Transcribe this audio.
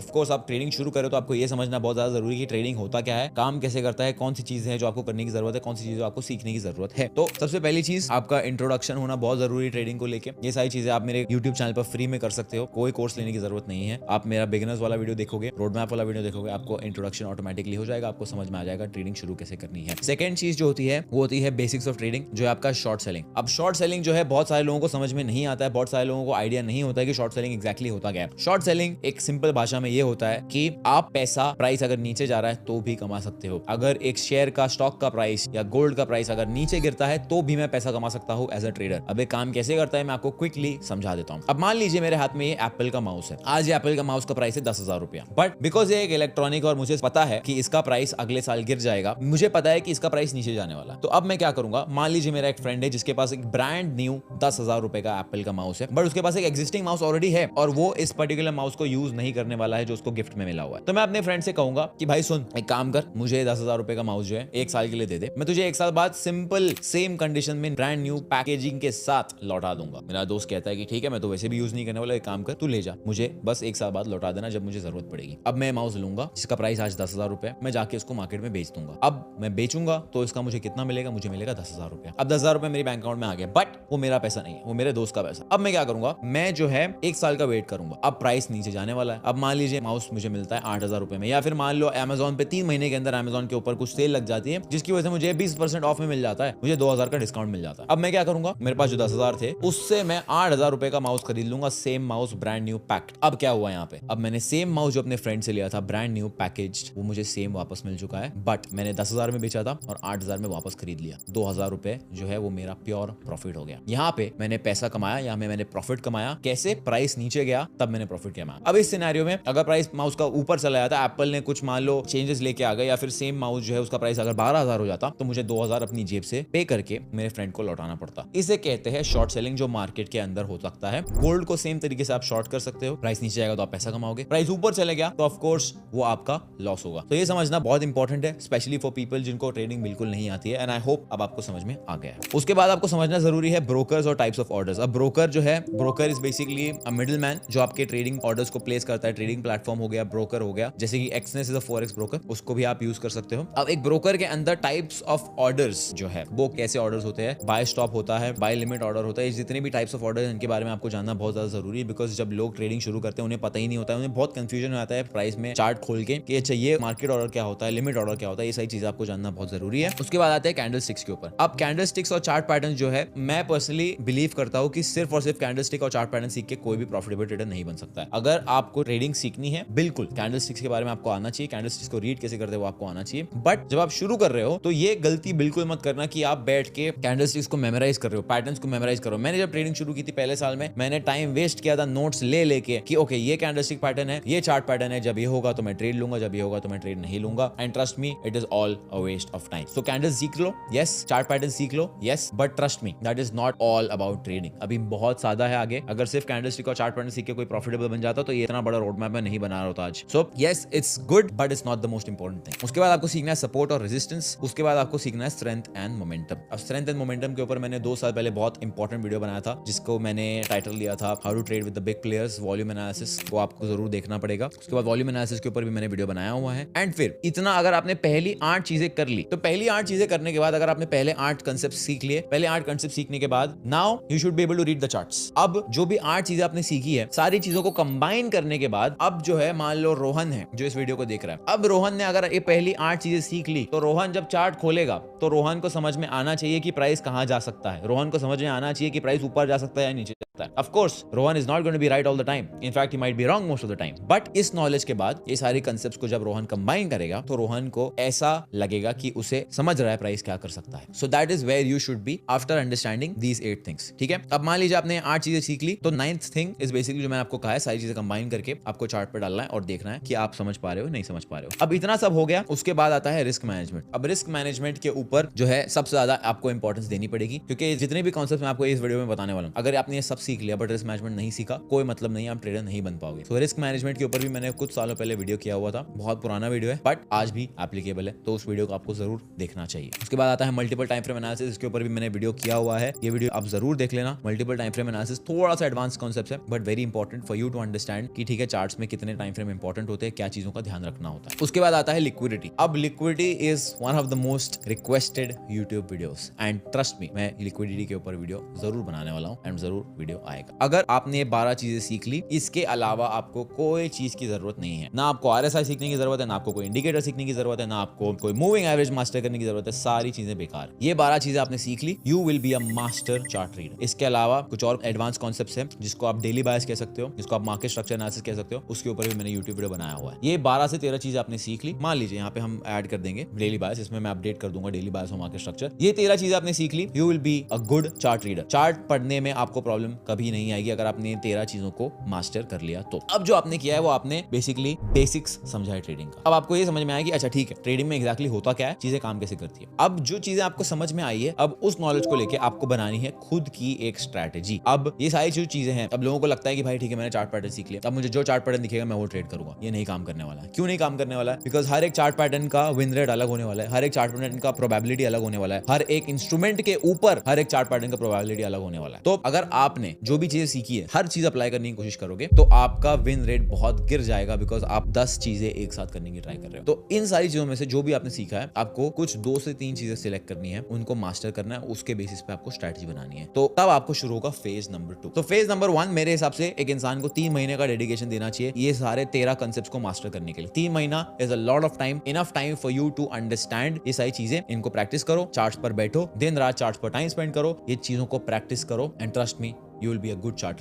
Of course आप trading शुरू करें तो आपको ये समझना बहुत ज्यादा जरूरी है कि ट्रेडिंग होता क्या है, काम कैसे करता है, कौन सी चीजें हैं जो आपको करने की जरूरत है, कौन सी चीजें आपको सीखने की जरूरत है। तो सबसे पहली चीज आपका इंट्रोडक्शन होना बहुत जरूरी है ट्रेडिंग को लेके। ये सारी चीजें आप मेरे यूट्यूब चैनल पर फ्री में कर सकते हो, कोई कोर्स लेने की जरूरत नहीं है। आप मेरा बिगिनर्स वाला वीडियो देखोगे, रोड मैप वाला वीडियो देखोगे, आपको इंट्रोडक्शन ऑटोमेटिकली हो जाएगा, आपको समझ में आ जाएगा ट्रेडिंग शुरू कैसे करनी है। सेकंड चीज जो होती है वो होती है बेसिक्स ऑफ ट्रेडिंग, जो है आपका शॉर्ट सेलिंग। अब शॉर्ट सेलिंग जो है बहुत सारे लोगों को समझ में नहीं आता है, बहुत सारे लोगों को आइडिया नहीं होता है कि शॉर्ट सेलिंग एग्जैक्टली होता क्या है। शॉर्ट सेलिंग एक सिंपल भाषा में ये होता है कि आप पैसा, प्राइस अगर नीचे जा रहा है तो भी कमा सकते हो। अगर एक शेयर का, स्टॉक का प्राइस या गोल्ड का प्राइस अगर नीचे गिरता है तो भी मैं पैसा कमा सकता हूं एज अ ट्रेडर। अब ये काम कैसे करता है मैं आपको क्विकली समझा देता हूं। अब मान लीजिए मेरे हाथ में ये एप्पल का माउस है। आज ये एप्पल का माउस का प्राइस है 10,000 रुपया, बट बिकॉज ये एक इलेक्ट्रॉनिक और मुझे पता है कि इसका प्राइस अगले साल गिर जाएगा, मुझे पता है कि इसका प्राइस नीचे जाने वाला। तो अब मैं क्या करूंगा, मान लीजिए मेरा एक फ्रेंड है जिसके पास एक ब्रांड न्यू 10,000 रुपए का एप्पल का माउस है, बट उसके पास एक एग्जिस्टिंग माउस ऑलरेडी है और वो इस पर्टिकुलर माउस को यूज नहीं करने वाला है जो उसको गिफ्ट में मिला हुआ है। तो मैं अपने फ्रेंड से कहूंगा कि भाई सुन, एक काम कर, मुझे 10,000 रुपए का माउस जो है 1 साल के लिए दे दे, मैं तुझे 1 साल बाद सिंपल सेम कंडीशन में ब्रांड न्यू पैकेजिंग के साथ लौटा दूंगा। मेरा दोस्त कहता है कि ठीक है, मैं तो वैसे भी यूज नहीं करने वाला, एक काम कर तू ले जा, मुझे बस 1 साल बाद लौटा देना जब मुझे जरूरत पड़ेगी। अब मैं माउस लूंगा जिसका प्राइस आज 10,000 रुपए, मैं जाके उसको मार्केट में बेच दूंगा। अब मैं बेचूंगा तो इसका मुझे कितना मिलेगा, मुझे मिलेगा 10,000 रुपए। अब 10,000 रुपए मेरे बैंक अकाउंट में आ गए, बट वो मेरा पैसा नहीं है, वो मेरे दोस्त का पैसा। अब मैं क्या करूंगा, मैं जो है 1 साल का वेट करूंगा। अब प्राइस नीचे जाने वाला है। अब मान लीजिए माउस मुझे मिलता है 8,000 रुपए में, या फिर मान लो अमेजोन पे 3 महीने के अंदर अमेजोन के ऊपर कुछ सेल लग जाती है जिसकी वजह से मुझे 20% ऑफ में मिल जाता है, मुझे 2,000 का डिस्काउंट मिल जाता है। अब मैं क्या करूंगा, मेरे पास जो 10,000 थे उससे मैं 8,000 रुपए का माउस खरीद लूंगा, same mouse brand new packed. अब क्या हुआ यहाँ पे, अब मैंने सेम माउस जो अपने फ्रेंड से लिया था ब्रांड न्यू पैकेज, वो मुझे सेम वापस मिल चुका है, बट मैंने 10,000 में बेचा था और 8,000 में वापस खरीद लिया। 2,000 रुपए जो है वो मेरा प्योर प्रॉफिट हो गया। यहाँ पे मैंने पैसा कमाया, यहाँ में मैंने प्रॉफिट कमाया। कैसे, प्राइस नीचे गया तब मैंने प्रॉफिट कमाया। अब इस सिनेरियो में अगर प्राइस माउस का ऊपर चला जाता, एप्पल ने कुछ मान लो चेंजेस लेके आ गए, या फिर सेम माउस जो है उसका प्राइस अगर 12,000 हो जाता, तो मुझे 2,000 अपनी जेब से पे करके मेरे फ्रेंड को लौटाना पड़ता। इसे कहते हैं शॉर्ट सेलिंग, जो मार्केट के अंदर हो सकता है। गोल्ड को सेम तरीके से आप शॉर्ट कर सकते हो, प्राइस नीचे जाएगा तो आप पैसा कमाओगे, प्राइस ऊपर चले गया तो ऑफ कोर्स वो आपका लॉस होगा। तो ये समझना बहुत इंपॉर्टेंट है, स्पेशली फॉर पीपल जिनको ट्रेडिंग बिल्कुल नहीं आती है, एंड आई होप अब आपको समझ में आ गया है। उसके बाद आपको समझना जरूरी है ब्रोकर्स और टाइप्स ऑफ ऑर्डर्स। अब ब्रोकर जो है, broker is basically a middle man जो आपके ट्रेडिंग ऑर्डर्स को प्लेस करता है। ट्रेडिंग प्लेटफॉर्म हो गया, ब्रोकर हो गया, जैसे कि Exness is a forex broker, उसको भी आप यूज कर सकते हो। अब एक ब्रोकर के अंदर टाइप्स ऑफ ऑर्डर्स जो है वो कैसे ऑर्डर्स होते हैं, बाय स्टॉप होता है, बाय लिमिट ऑर्डर होता है, जितने भी टाइप्स ऑफ ऑर्डर हैं इनके बारे में आपको जानना बहुत ज्यादा जरूरी है। बिकॉज जब लोग ट्रेडिंग शुरू करते हैं उन्हें पता ही नहीं होता है, उन्हें बहुत कंफ्यूजन हो जाता है प्राइस में चार्ट खोल के कि चाहिए मार्केट ऑर्डर क्या होता है, लिमिट ऑर्डर क्या होता है, ये सारी चीजें आपको जानना बहुत जरूरी है। उसके बाद आते हैं कैंडल स्टिक्स के ऊपर। अब कैंडल स्टिक्स और चार्ट पैटर्न जो है, मैं पर्सनली बिलीव करता हूं कि सिर्फ और सिर्फ कैंडल स्टिक और चार्ट पैटर्न सीख के कोई भी प्रॉफिटेबल ट्रेडर नहीं बन सकता है। अगर आपको ट्रेडिंग सीखनी है, बिल्कुल कैंडल स्टिक्स के बारे में आपको आना चाहिए, कैंडल स्टिक्स को रीड कैसे करते हैं वो आपको आना चाहिए। बट जब आप शुरू कर रहे हो तो ये गलती बिल्कुल मत करना कि आप बैठ के कैंडल स्टिक्स को मेमोराइज कर रहे हो, पैटर्न्स को मेमोराइज करो। मैंने जब ट्रेडिंग शुरू की थी पहले साल में, मैंने टाइम वेस्ट किया था नोट्स ले लेके कि ओके ये कैंडल स्टिक पैटर्न है, ये चार्ट पैटर्न है, जब ये होगा तो मैं ट्रेड लूंगा, जब ये होगा तो मैं ट्रेड नहीं लूंगा। And trust me, it is all a waste of time. So candle सीख लो, यस, चार्ट पैटर्न सीख लो, yes, but trust me that is not all about trading. अभी बहुत सादा है आगे। अगर सिर्फ कैंडल स्टिक और चार्ट पैटर्न सीख के कोई प्रॉफिटेबल बन जाता तो ये इतना बड़ा रोड मैप मैं नहीं बना रहा होता आज। So yes, it's good but it's not the most important thing. उसके बाद आपको सीखना है सपोर्ट और रेजिस्टेंस। उसके बाद आपको सीखना है स्ट्रेंथ एंड मोमेंटम। अब स्ट्रेंथ एंड मोमेंटम के ऊपर मैंने 2 साल पहले बहुत इंपॉर्टेंट वीडियो बनाया था जिसको मैंने टाइटल दिया था how to trade with the big players, volume analysis. वो आपको जरूर देखना पड़ेगा। उसके बाद वॉल्यूम एनालिसिस के ऊपर भी मैंने वीडियो बनाया हुआ है। एंड फिर इतना अगर आपने पहली 8 चीजें कर ली, तो पहली 8 चीजें करने के बाद अगर आपने पहले 8 कांसेप्ट सीख लिए, पहले 8 कांसेप्ट सीखने के बाद now you should be able to read the charts. अब जो भी 8 चीजें आपने सीखी है, सारी चीजों को कंबाइन करने के बाद अब जो है, मान लो रोहन है जो इस वीडियो को देख रहा है, अब रोहन ने अगर ये पहली 8 चीजें सीख ली तो रोहन जब चार्ट खोलेगा तो रोहन को समझ में आना चाहिए कि प्राइस कहां जा सकता है, रोहन को समझ में आना चाहिए कि प्राइस ऊपर जा सकता है या नीचे सकता है। Of course Rohan is not going to be right all the time, in fact he might be wrong most of the time, but इस नॉलेज के बाद ये सारी कांसेप्ट्स को जब रोहन कंबाइन करेगा तो रोहन को ऐसा लगेगा कि उसे समझ रहा है प्राइस क्या कर सकता है। So that is where you should be after understanding these 8 things. ठीक है, अब मान लीजिए आपने 8 चीजें सीख ली, तो 9th थिंग इज बेसिकली जो मैंने आपको कहा है, सारी चीजें कंबाइन करके आपको चार्ट पे डालना है और देखना है कि आप समझ पा रहे हो नहीं समझ पा रहे हो। अब इतना सब हो गया, उसके बाद आता है रिस्क मैनेजमेंट। अब रिस्क मैनेजमेंट के ऊपर जो है सबसे ज्यादा आपको इंपॉर्टेंस देनी पड़ेगी, क्योंकि जितने भी कॉन्सेप्ट मैं आपको इस वीडियो में बताने वाला हूं, अगर आपने ये सब सीख लिया बट रिस्क मैनेजमेंट नहीं सीखा, कोई मतलब नहीं, आप ट्रेडर नहीं बन पाओगे। तो रिस्क मैनेजमेंट के ऊपर भी मैंने कुछ सालों पहले वीडियो किया हुआ था, बहुत पुराना वीडियो है बट आज भी एप्लीकेबल है, तो उस वीडियो को आपको जरूर देखना चाहिए। उसके बाद आता है मल्टीपल टाइम फ्रेम एनालिसिस, इसके ऊपर भी मैंने वीडियो किया हुआ है, ये वीडियो आप जरूर देख लेना। मल्टीपल टाइम फ्रेम एनालिसिस थोड़ा सा एडवांस कॉन्सेप्ट है but very important for you to understand कि ठीक है चार्ट्स में कितने टाइम फ्रेम इंपॉर्टेंट होते हैं, क्या चीजों का ध्यान रखना होता है। उसके बाद आता है लिक्विडिटी। अब liquidity is one of the most requested YouTube videos and trust मी, मैं लिक्विडिटी के ऊपर वीडियो जरूर बनाने वाला हूं एंड जरूर वीडियो आएगा। अगर आपने 12 चीजें सीख ली, इसके अलावा आपको कोई चीज की जरूरत नहीं है, ना आपको RSI सीखने की जरूरत है, ना आपको कोई इंडिकेटर सीखने की जरूरत है, ना आपको कोई मूविंग एवरेज मास्टर करने की जरूरत है, सारी चीजें बेकार। ये 12 चीजें आपने सीख ली, you will be a master chart reader. इसके अलावा कुछ और एडवांस कॉन्सेप्ट्स हैं जिसको आप डेली बायस कह सकते हो, जिसको आप मार्केट स्ट्रक्चर एनालिसिस कह सकते हो, उसके ऊपर भी मैंने यूट्यूब वीडियो बनाया हुआ है। ये 12 से 13 चीजें आपने सीख ली, मान लीजिए यहाँ पे हम ऐड कर देंगे डेली बायस, इसमें मैं अपडेट कर दूंगा डेली बायस और मार्केट स्ट्रक्चर। ये 13 चीजें आपने सीख ली, you will be a good chart reader. Chart पढ़ने में आपको प्रॉब्लम कभी नहीं आएगी अगर आपने 13 चीजों को मास्टर कर लिया तो। अब जो आपने किया है वो आपने बेसिकली बेसिक्स समझा है ट्रेडिंग का। अब आपको ये समझ में आया कि अच्छा ठीक है ट्रेडिंग में एग्जैक्टली होता क्या है, चीजें काम कैसे करती है। अब जो चीजें आपको समझ में आई है, अब उस नॉलेज को लेके आपको बनानी है खुद की एक स्ट्रैटेजी। अब ये सारी जो चीजें हैं, अब लोगों को लगता है कि भाई ठीक है मैंने चार्ट पैटर्न सीख लिया, अब मुझे जो चार्ट पैटर्न दिखेगा मैं वो ट्रेड करूंगा। ये नहीं काम करने वाला है। क्यों नहीं काम करने वाला है? बिकॉज हर एक चार्ट पैटर्न का विन रेट अलग होने वाला है, हर एक चार्ट पैटर्न का प्रोबेबिलिटी अलग होने वाला है, हर एक इंस्ट्रूमेंट के ऊपर हर एक चार्ट पैटर्न का प्रोबेबिलिटी अलग होने वाला है। तो अगर आपने जो भी चीजें सीखी है हर चीज अप्लाई करने की कोशिश करोगे तो आपका विन रेट बहुत गिर जाएगा, बिकॉज आप 10 चीजें एक साथ करने की ट्राई कर रहे हो। तो इन सारी चीजों में से जो भी आपने सीखा है, आपको कुछ 2 से 3 चीजें सिलेक्ट करनी है, उनको मास्टर करना है, उसके बेसिस पे आपको स्ट्रैटेजी बनानी है। तो तब आपको शुरू होगा फेज नंबर 2। तो फेज नंबर 1 मेरे हिसाब से एक इंसान को 3 महीने का डेडिकेशन देना चाहिए ये सारे 13 कांसेप्ट्स को मास्टर करने के लिए। 3 महीना is a lot of time, enough time for you to understand ये सारी चीजें। इनको प्रैक्टिस करो, चार्ट्स पर बैठो, दिन रात चार्ट्स पर टाइम स्पेंड करो, ये चीजों को प्रैक्टिस करो and trust me, you will be a good chart